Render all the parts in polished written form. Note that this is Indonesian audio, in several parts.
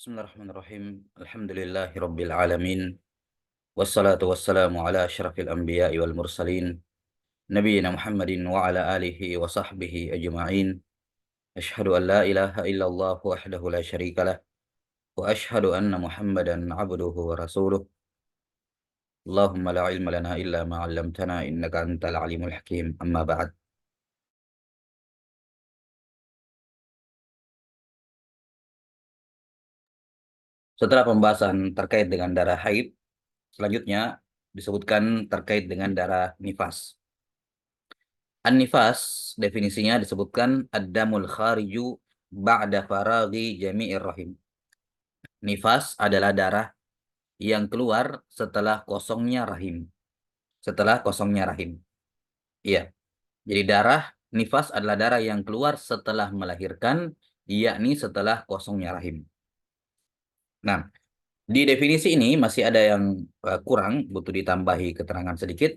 Bismillahirrahmanirrahim. Alhamdulillahirabbil alamin. Wassalatu wassalamu ala asyrafil anbiya'i wal mursalin nabiyina Muhammadin wa ala alihi wa sahbihi ajma'in. Asyhadu an la ilaha illallah wahdahu la syarikalah wa asyhadu anna Muhammadan abduhu wa rasuluh. Allahumma la ilma lana illa ma 'allamtana innaka antal alimul hakim. Amma ba'd. Setelah pembahasan terkait dengan darah haid, selanjutnya disebutkan terkait dengan darah nifas. An-nifas definisinya disebutkan ad-damul khariju ba'da faraghi jami'ir rahim. Nifas adalah darah yang keluar setelah kosongnya rahim. Setelah kosongnya rahim. Iya. Jadi darah nifas adalah darah yang keluar setelah melahirkan, yakni setelah kosongnya rahim. Nah, di definisi ini masih ada yang kurang, butuh ditambahi keterangan sedikit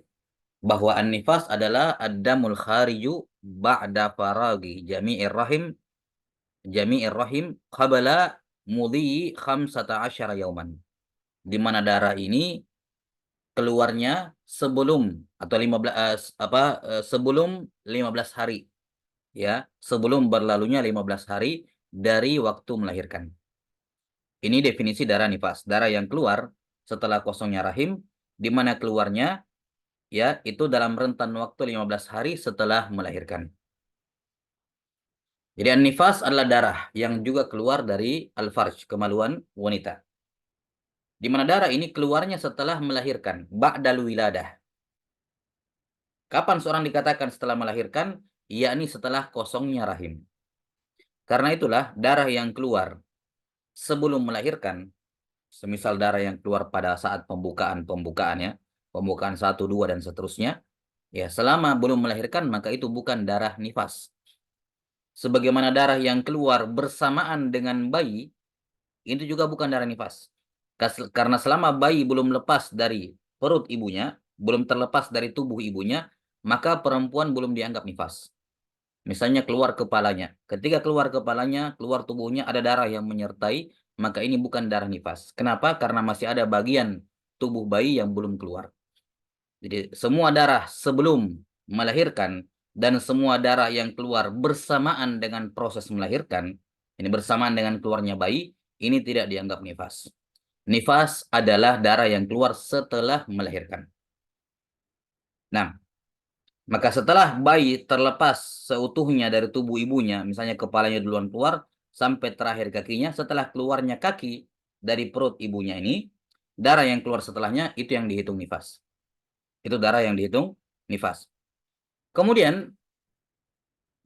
bahwa an-nifas adalah ad-damul khariju ba'da faraghi jami'ir rahim qabla mudhi khamsata asyara yauman. Di mana darah ini keluarnya sebelum atau 15 sebelum 15 hari, ya, sebelum berlalunya 15 hari dari waktu melahirkan. Ini definisi darah nifas, darah yang keluar setelah kosongnya rahim, di mana keluarnya ya itu dalam rentan waktu 15 hari setelah melahirkan. Jadi an-nifas adalah darah yang juga keluar dari al-farj, kemaluan wanita. Di mana darah ini keluarnya setelah melahirkan, ba'dal wiladah. Kapan seorang dikatakan setelah melahirkan? Yakni setelah kosongnya rahim. Karena itulah darah yang keluar sebelum melahirkan, semisal darah yang keluar pada saat pembukaannya, pembukaan 1, 2 dan seterusnya, ya selama belum melahirkan maka itu bukan darah nifas. Sebagaimana darah yang keluar bersamaan dengan bayi, itu juga bukan darah nifas. Karena selama bayi belum lepas dari perut ibunya, belum terlepas dari tubuh ibunya, maka perempuan belum dianggap nifas. Misalnya keluar kepalanya. Ketika keluar kepalanya, keluar tubuhnya ada darah yang menyertai, maka ini bukan darah nifas. Kenapa? Karena masih ada bagian tubuh bayi yang belum keluar. Jadi semua darah sebelum melahirkan dan semua darah yang keluar bersamaan dengan proses melahirkan, ini bersamaan dengan keluarnya bayi, ini tidak dianggap nifas. Nifas adalah darah yang keluar setelah melahirkan. Nah, maka setelah bayi terlepas seutuhnya dari tubuh ibunya, misalnya kepalanya duluan keluar, sampai terakhir kakinya, setelah keluarnya kaki dari perut ibunya ini, darah yang keluar setelahnya itu yang dihitung nifas. Itu darah yang dihitung nifas. Kemudian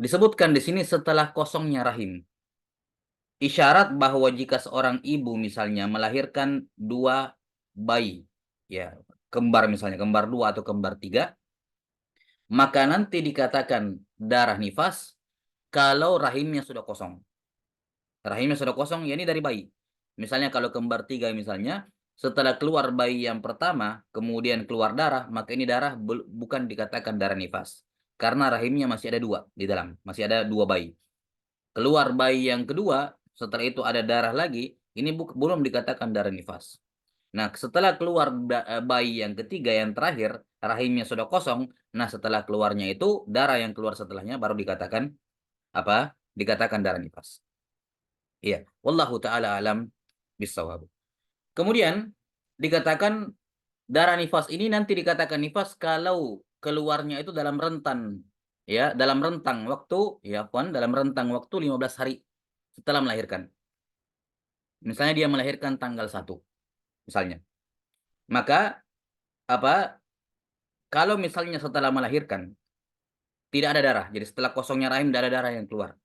disebutkan di sini setelah kosongnya rahim. Isyarat bahwa jika seorang ibu misalnya melahirkan 2 bayi, ya, kembar misalnya, kembar 2 atau kembar 3, maka nanti dikatakan darah nifas kalau rahimnya sudah kosong. Rahimnya sudah kosong, ya ini dari bayi. Misalnya kalau kembar 3 misalnya, setelah keluar bayi yang pertama, kemudian keluar darah, maka ini darah bukan dikatakan darah nifas. Karena rahimnya masih ada 2 di dalam, masih ada 2 bayi. Keluar bayi yang kedua, setelah itu ada darah lagi, ini belum dikatakan darah nifas. Nah, setelah keluar bayi yang ketiga, yang terakhir, rahimnya sudah kosong. Nah, setelah keluarnya itu, darah yang keluar setelahnya baru dikatakan apa? Dikatakan darah nifas. Iya, wallahu taala alam bisawab. Kemudian dikatakan darah nifas ini nanti dikatakan nifas kalau keluarnya itu dalam rentan, ya, dalam rentang waktu, ya, dalam rentang waktu 15 hari setelah melahirkan. Misalnya dia melahirkan tanggal 1, misalnya. Maka apa? Kalau misalnya setelah melahirkan tidak ada darah, jadi setelah kosongnya rahim tidak ada darah yang keluar.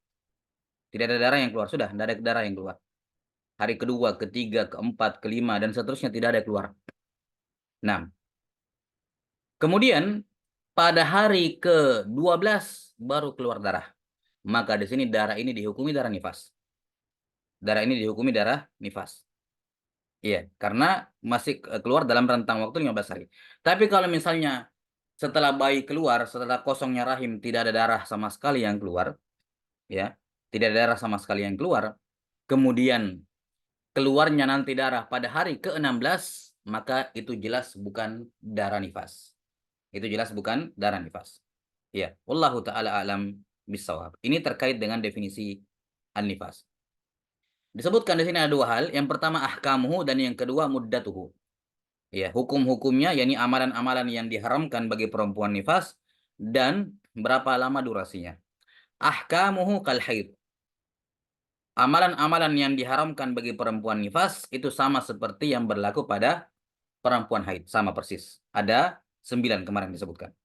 Tidak ada darah yang keluar, sudah tidak ada darah yang keluar. Hari kedua, ketiga, keempat, kelima dan seterusnya tidak ada keluar. Nah, kemudian pada hari ke-12 baru keluar darah. Maka di sini darah ini dihukumi darah nifas. Darah ini dihukumi darah nifas. Iya, karena masih keluar dalam rentang waktu 15 hari. Tapi kalau misalnya setelah bayi keluar, setelah kosongnya rahim tidak ada darah sama sekali yang keluar, ya, tidak ada darah sama sekali yang keluar, kemudian keluarnya nanti darah pada hari ke-16, maka itu jelas bukan darah nifas. Itu jelas bukan darah nifas. Ya, wallahu taala alam bisawab. Ini terkait dengan definisi an-nifas. Disebutkan di sini ada dua hal. Yang pertama ahkamuhu dan yang kedua muddatuhu. Ya, hukum-hukumnya yakni amalan-amalan yang diharamkan bagi perempuan nifas dan berapa lama durasinya. Ahkamuhu kal haid. Amalan-amalan yang diharamkan bagi perempuan nifas itu sama seperti yang berlaku pada perempuan haid, sama persis. Ada 9 kemarin disebutkan.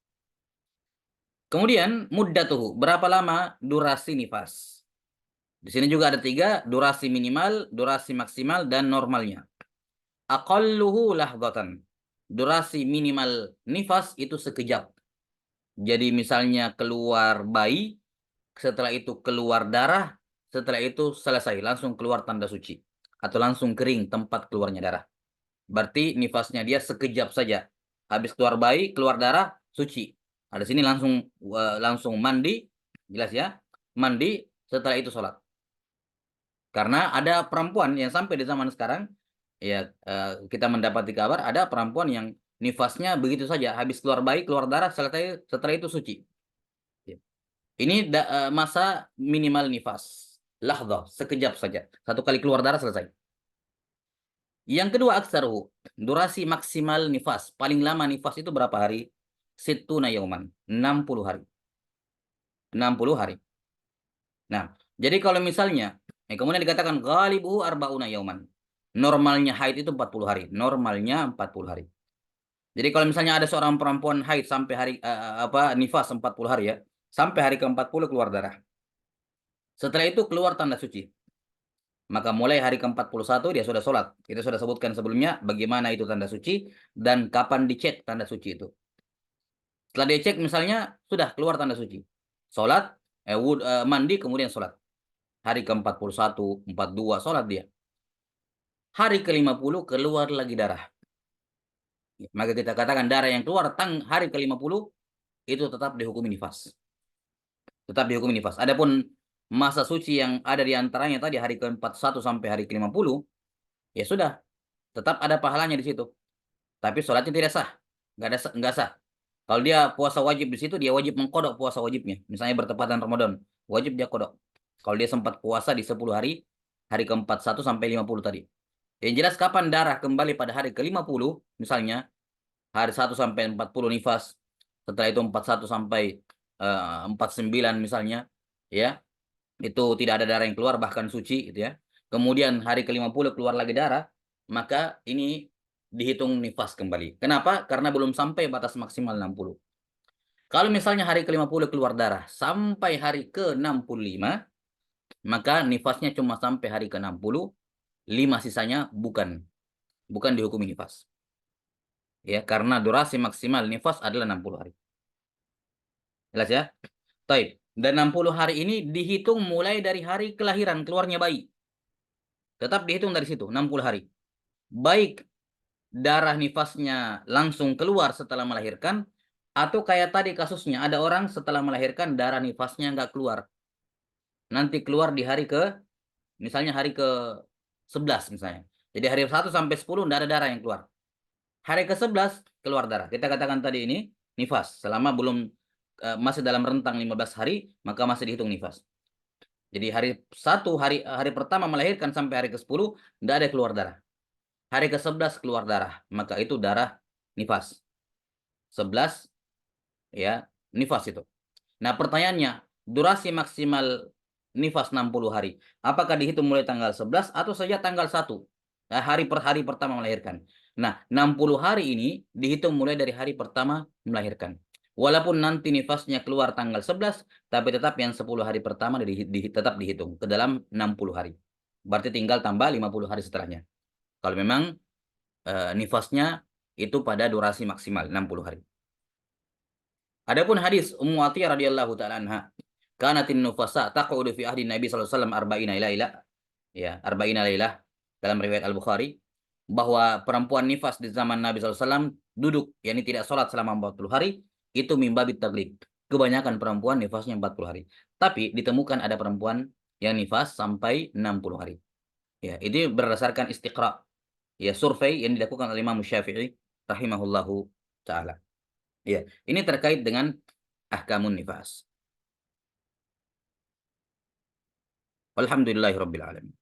Kemudian muddatuhu, berapa lama durasi nifas? Di sini juga ada 3, durasi minimal, durasi maksimal, dan normalnya. Aqalluhu lahdatan. Durasi minimal nifas itu sekejap. Jadi misalnya keluar bayi, setelah itu keluar darah, setelah itu selesai, langsung keluar tanda suci. Atau langsung kering tempat keluarnya darah. Berarti nifasnya dia sekejap saja. Habis keluar bayi, keluar darah, suci. Ada sini langsung mandi, jelas ya. Mandi, setelah itu sholat. Karena ada perempuan yang sampai di zaman sekarang, ya kita mendapati kabar ada perempuan yang nifasnya begitu saja. Habis keluar bayi, keluar darah, setelah itu suci. Ya. Ini masa minimal nifas. Lahdah, sekejap saja. Satu kali keluar darah selesai. Yang kedua aksaruhu, durasi maksimal nifas. Paling lama nifas itu berapa hari? Sittuna yauman, 60 hari. 60 hari. Nah, jadi kalau misalnya, kemudian dikatakan ghalibuhu arba'una yauman. Normalnya haid itu 40 hari. Normalnya 40 hari. Jadi kalau misalnya ada seorang perempuan haid sampai hari nifas 40 hari ya, sampai hari ke-40 keluar darah. Setelah itu keluar tanda suci. Maka mulai hari ke-41 dia sudah sholat. Kita sudah sebutkan sebelumnya bagaimana itu tanda suci dan kapan dicek tanda suci itu. Setelah dicek misalnya sudah keluar tanda suci. Sholat, mandi kemudian sholat. Hari ke-41, 42 sholat dia. Hari ke-50 keluar lagi darah. Maka kita katakan darah yang keluar hari ke-50 itu tetap dihukumi nifas. Tetap dihukumi nifas. Adapun masa suci yang ada di antaranya tadi hari ke-41 sampai hari ke-50, ya sudah, tetap ada pahalanya di situ. Tapi sholatnya tidak sah. Nggak sah. Kalau dia puasa wajib di situ, dia wajib mengkodok puasa wajibnya. Misalnya bertepatan Ramadan, wajib dia kodok. Kalau dia sempat puasa di 10 hari, hari ke-41 sampai 50 tadi. Yang jelas kapan darah kembali pada hari ke-50, misalnya hari 1 sampai 40 nifas, setelah itu 41 sampai 49 misalnya, ya, itu tidak ada darah yang keluar, bahkan suci, gitu ya. Kemudian hari ke-50 keluar lagi darah, maka ini dihitung nifas kembali. Kenapa? Karena belum sampai batas maksimal 60. Kalau misalnya hari ke-50 keluar darah sampai hari ke-65, maka nifasnya cuma sampai hari ke-60, 5 sisanya bukan dihukumi nifas. Ya, karena durasi maksimal nifas adalah 60 hari. Jelas ya? Taib. Dan 60 hari ini dihitung mulai dari hari kelahiran keluarnya bayi. Tetap dihitung dari situ, 60 hari. Baik darah nifasnya langsung keluar setelah melahirkan, atau kayak tadi kasusnya, ada orang setelah melahirkan darah nifasnya nggak keluar. Nanti keluar di misalnya hari ke-11 misalnya. Jadi hari 1 sampai 10 nggak ada darah yang keluar. Hari ke-11 keluar darah. Kita katakan tadi ini nifas. Selama belum masih dalam rentang 15 hari, maka masih dihitung nifas. Jadi hari pertama melahirkan sampai hari ke-10 nggak ada keluar darah. Hari ke-11 keluar darah, maka itu darah nifas. 11 ya, nifas itu. Nah, pertanyaannya, durasi maksimal nifas 60 hari. Apakah dihitung mulai tanggal 11 atau saja tanggal 1? Nah, hari pertama melahirkan. Nah, 60 hari ini dihitung mulai dari hari pertama melahirkan. Walaupun nanti nifasnya keluar tanggal 11, tapi tetap yang 10 hari pertama tetap dihitung ke dalam 60 hari. Berarti tinggal tambah 50 hari setelahnya. Kalau memang nifasnya itu pada durasi maksimal 60 hari. Adapun hadis Ummu Athiyyah radhiyallahu taala anha, kanatin nufasa taqudu fi ahdi Nabi sallallahu alaihi wasallam arba'ina laila. Ya, arba'ina lailah dalam riwayat Al-Bukhari bahwa perempuan nifas di zaman Nabi sallallahu alaihi wasallam duduk, yakni tidak sholat selama 40 hari, itu mimbabit taglib. Kebanyakan perempuan nifasnya 40 hari. Tapi ditemukan ada perempuan yang nifas sampai 60 hari. Ya, ini berdasarkan istiqra, ya survei yang dilakukan oleh Imam Syafi'i rahimahullahu taala. Ya, ini terkait dengan ahkamun nifas. Alhamdulillahirabbil alamin.